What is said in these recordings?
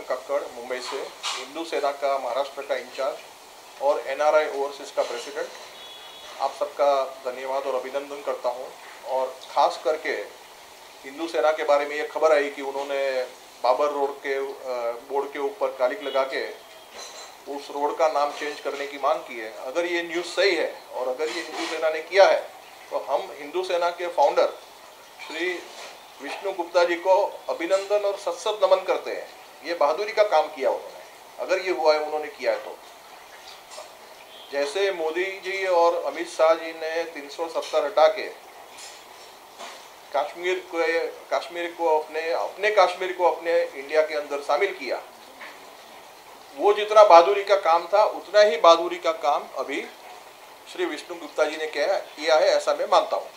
कक्कड़ मुंबई से, हिंदू सेना का महाराष्ट्र का इंचार्ज और NRI ओवरसीज का प्रेसिडेंट। आप सबका धन्यवाद और अभिनंदन करता हूं। और ख़ास करके हिंदू सेना के बारे में ये खबर आई कि उन्होंने बाबर रोड के बोर्ड के ऊपर कालिक लगा के उस रोड का नाम चेंज करने की मांग की है। अगर ये न्यूज़ सही है और अगर ये हिंदू सेना ने किया है तो हम हिंदू सेना के फाउंडर श्री विष्णु गुप्ता जी को अभिनंदन और सत नमन करते हैं। ये बहादुरी का काम किया उन्होंने, अगर ये हुआ है उन्होंने किया है तो। जैसे मोदी जी और अमित शाह जी ने 370 हटा के कश्मीर को अपने इंडिया के अंदर शामिल किया, वो जितना बहादुरी का काम था उतना ही बहादुरी का काम अभी श्री विष्णु गुप्ता जी ने किया है, ऐसा मैं मानता हूँ।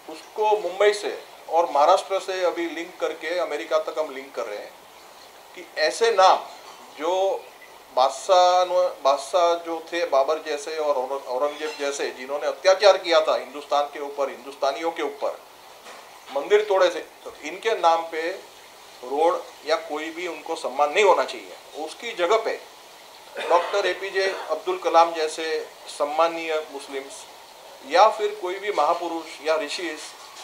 उसको मुंबई से और महाराष्ट्र से अभी लिंक करके अमेरिका तक हम लिंक कर रहे हैं कि ऐसे नाम जो बादशाह जो थे बाबर जैसे और औरंगजेब जैसे, जिन्होंने अत्याचार किया था हिंदुस्तान के ऊपर, हिंदुस्तानियों के ऊपर, मंदिर तोड़े थे, तो इनके नाम पे रोड या कोई भी उनको सम्मान नहीं होना चाहिए। उसकी जगह पे डॉक्टर APJ अब्दुल कलाम जैसे सम्मानीय मुस्लिम्स या फिर कोई भी महापुरुष या ऋषि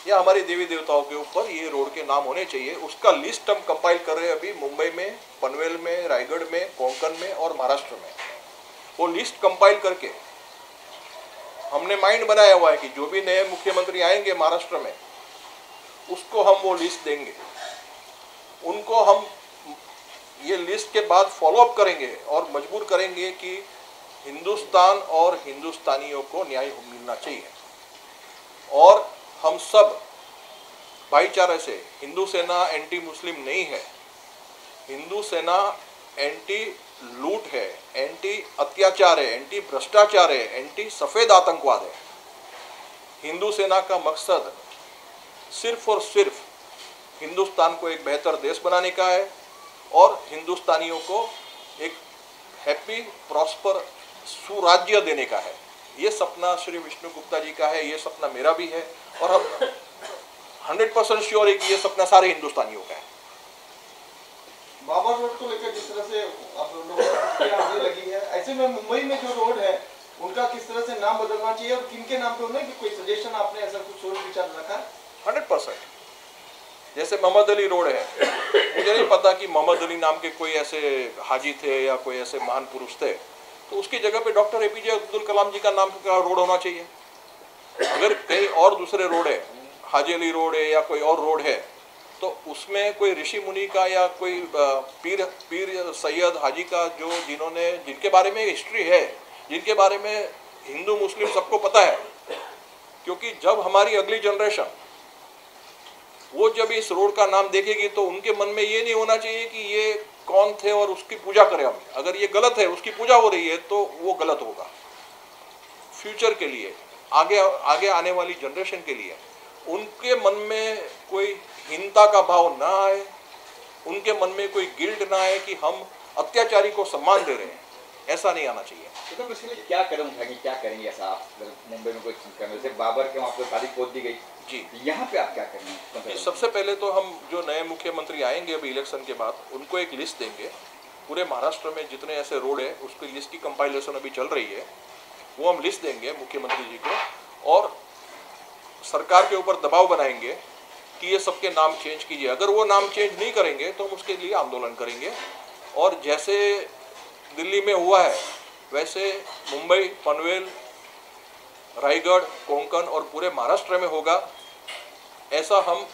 या हमारे देवी देवताओं के ऊपर ये रोड के नाम होने चाहिए। उसका लिस्ट हम कंपाइल कर रहे हैं अभी मुंबई में, पनवेल में, रायगढ़ में, कोंकण में और महाराष्ट्र में। वो लिस्ट कंपाइल करके हमने माइंड बनाया हुआ है कि जो भी नए मुख्यमंत्री आएंगे महाराष्ट्र में, उसको हम वो लिस्ट देंगे। उनको हम ये लिस्ट के बाद फॉलोअप करेंगे और मजबूर करेंगे कि हिंदुस्तान और हिंदुस्तानियों को न्याय मिलना चाहिए। और हम सब भाईचारे से, हिंदू सेना एंटी मुस्लिम नहीं है, हिंदू सेना एंटी लूट है, एंटी अत्याचार है, एंटी भ्रष्टाचार है, एंटी सफ़ेद आतंकवाद है। हिंदू सेना का मकसद सिर्फ और सिर्फ हिंदुस्तान को एक बेहतर देश बनाने का है और हिंदुस्तानियों को एक हैप्पी प्रॉस्पर सुराज्य देने का है। ये सपना श्री विष्णु गुप्ता जी का है, ये सपना मेरा भी है और हम 100% श्योर है कि ये सपना सारे हिंदुस्तानियों का है। बाबर रोड को लेकर जिस तरह से आप लोगों को आने लगी है, ऐसे में मुंबई में जो रोड है उनका किस तरह से नाम बदलना चाहिए और किन के नाम पे होना, कि कोई सजेशन आपने ऐसा कुछ सोच विचार रखा है? 100%। जैसे मोहम्मद अली रोड है, मुझे नहीं पता कि मोहम्मद अली नाम के कोई ऐसे हाजी थे या कोई ऐसे महान पुरुष थे, तो उसकी जगह पे डॉक्टर APJ अब्दुल कलाम जी का नाम का रोड होना चाहिए। अगर कहीं और दूसरे रोड है, हाजी अली रोड है या कोई और रोड है, तो उसमें कोई ऋषि मुनि का या कोई पीर सैयद हाजी का जिनके बारे में हिस्ट्री है, जिनके बारे में हिंदू मुस्लिम सबको पता है। क्योंकि जब हमारी अगली जनरेशन वो जब इस रोड का नाम देखेगी तो उनके मन में ये नहीं होना चाहिए कि ये कौन थे और उसकी पूजा करें हम। अगर ये गलत है, उसकी पूजा हो रही है, तो वो गलत होगा। फ्यूचर के लिए, आगे आने वाली जनरेशन के लिए उनके मन में कोई हीनता का भाव ना आए, उनके मन में कोई गिल्ट ना आए कि हम अत्याचारी को सम्मान दे रहे हैं, ऐसा नहीं आना चाहिए। तो इसके लिए क्या कदम उठाएंगे, क्या करेंगे ऐसा आप मुंबई में कोई करने से? बाबर के वहाँ पर तारीख पोत दी गई जी, यहाँ पे आप क्या करेंगे? सबसे पहले तो हम जो नए मुख्यमंत्री आएंगे अभी इलेक्शन के बाद, उनको एक लिस्ट देंगे। पूरे महाराष्ट्र में जितने ऐसे रोड है उसकी लिस्ट की कंपाइलेशन अभी चल रही है, वो हम लिस्ट देंगे मुख्यमंत्री जी को और सरकार के ऊपर दबाव बनाएंगे कि ये सबके नाम चेंज कीजिए। अगर वो नाम चेंज नहीं करेंगे तो हम उसके लिए आंदोलन करेंगे। और जैसे दिल्ली में हुआ है वैसे मुंबई, पनवेल, रायगढ़, कोंकण और पूरे महाराष्ट्र में होगा, ऐसा हम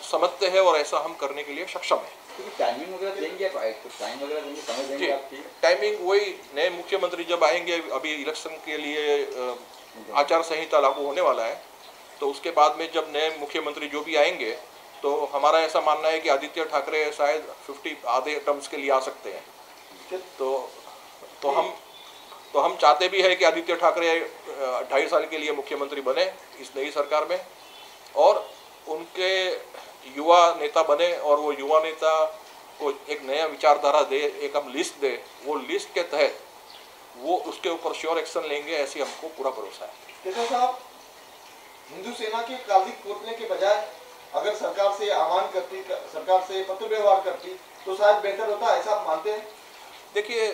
समझते हैं और ऐसा हम करने के लिए सक्षम है। टाइमिंग वगैरह देंगे, टाइम वगैरह देंगे, समझ देंगे आपकी? टाइमिंग वही नए मुख्यमंत्री जब आएंगे, अभी इलेक्शन के लिए आचार संहिता लागू होने वाला है, तो उसके बाद में जब नए मुख्यमंत्री जो भी आएंगे, तो हमारा ऐसा मानना है कि आदित्य ठाकरे शायद 50 आधे टर्म्स के लिए आ सकते हैं। तो हम चाहते भी है कि आदित्य ठाकरे 2.5 साल के लिए मुख्यमंत्री बने इस नई सरकार में और उनके युवा नेता बने और वो युवा नेता को एक नया विचारधारा दे, एक हम लिस्ट दे, वो लिस्ट के तहत वो उसके ऊपर श्योर एक्शन लेंगे, ऐसी हमको पूरा भरोसा है। केशव साहब, हिंदू सेना के कालिक पोतने के बजाय अगर सरकार से आह्वान करती, सरकार से पत्र व्यवहार करती तो शायद बेहतर होता, ऐसा आप मानते हैं? देखिए,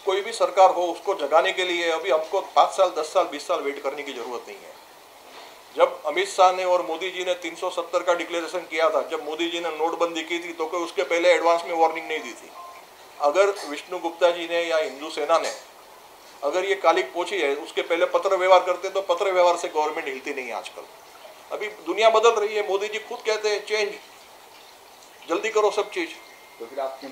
कोई भी सरकार हो, उसको जगाने के लिए अभी हमको 5 साल 10 साल 20 साल वेट करने की जरूरत नहीं है। जब अमित शाह ने और मोदी जी ने 370 का डिक्लेरेशन किया था, जब मोदी जी ने नोटबंदी की थी, तो कोई उसके पहले एडवांस में वार्निंग नहीं दी थी। अगर विष्णु गुप्ता जी ने या हिंदू सेना ने अगर ये कालिक पोछी है, उसके पहले पत्र व्यवहार करते, तो पत्र व्यवहार से गवर्नमेंट हिलती नहीं है आजकल। अभी दुनिया बदल रही है, मोदी जी खुद कहते हैं चेंज, जल्दी करो सब चीज। तो फिर आप क्यों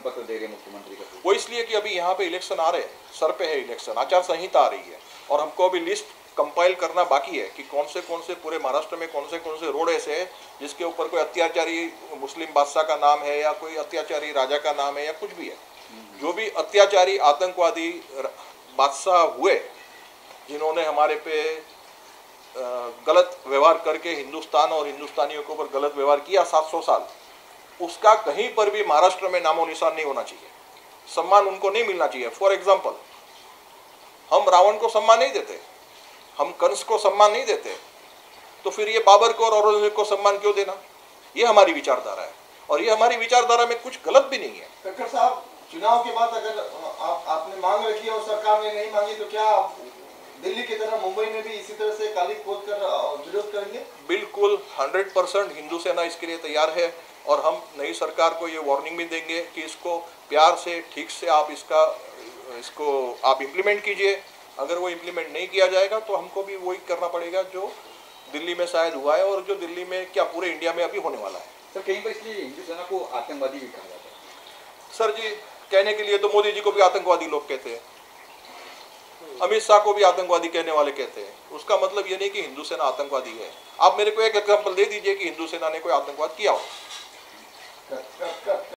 पत्र दे रहे हैं मुख्यमंत्री को? वो इसलिए कि अभी यहाँ पे इलेक्शन आ रहे हैं, सर पे है इलेक्शन, आचार संहिता आ रही है, और हमको अभी लिस्ट कंपाइल करना बाकी है कि कौन से पूरे महाराष्ट्र में कौन से रोड ऐसे हैं जिसके ऊपर कोई अत्याचारी मुस्लिम बादशाह का नाम है, या कोई अत्याचारी राजा का नाम है, या कुछ भी है। जो भी अत्याचारी आतंकवादी बादशाह हुए, जिन्होंने हमारे पे गलत व्यवहार करके हिंदुस्तान और हिंदुस्तानियों के ऊपर गलत व्यवहार किया 700 साल, उसका कहीं पर भी महाराष्ट्र में नामो निशान नहीं होना चाहिए, सम्मान उनको नहीं मिलना चाहिए। फॉर एग्जाम्पल, हम रावण को सम्मान नहीं देते, हम कंस को सम्मान नहीं देते, तो फिर ये बाबर को और औरंगजेब को सम्मान क्यों देना? ये हमारी विचारधारा है, और ये हमारी विचारधारा में कुछ गलत भी नहीं है। खट्टर साहब, चुनाव के बाद अगर आपने मांग रखी और सरकार ने नहीं मांगी, तो क्या आप दिल्ली की तरह मुंबई में भी इसी तरह से कालिक पोत कर विरोध करेंगे? बिल्कुल 100% हिंदू सेना इसके लिए तैयार है, और हम नई सरकार को ये वार्निंग भी देंगे कि इसको प्यार से, ठीक से आप इसको आप इम्प्लीमेंट कीजिए। अगर वो इम्प्लीमेंट नहीं किया जाएगा तो हमको भी वही करना पड़ेगा जो दिल्ली में शायद हुआ है, और जो दिल्ली में क्या पूरे इंडिया में अभी होने वाला है। सर, कहीं पर इसलिए हिंदू सेना को आतंकवादी भी कहा जाता है? सर जी, कहने के लिए तो मोदी जी को भी आतंकवादी लोग कहते हैं, अमित शाह को भी आतंकवादी कहने वाले कहते हैं। उसका मतलब ये नहीं कि हिंदू सेना आतंकवादी है। आप मेरे को एक एग्जाम्पल दे दीजिए कि हिंदू सेना ने कोई आतंकवाद किया हो।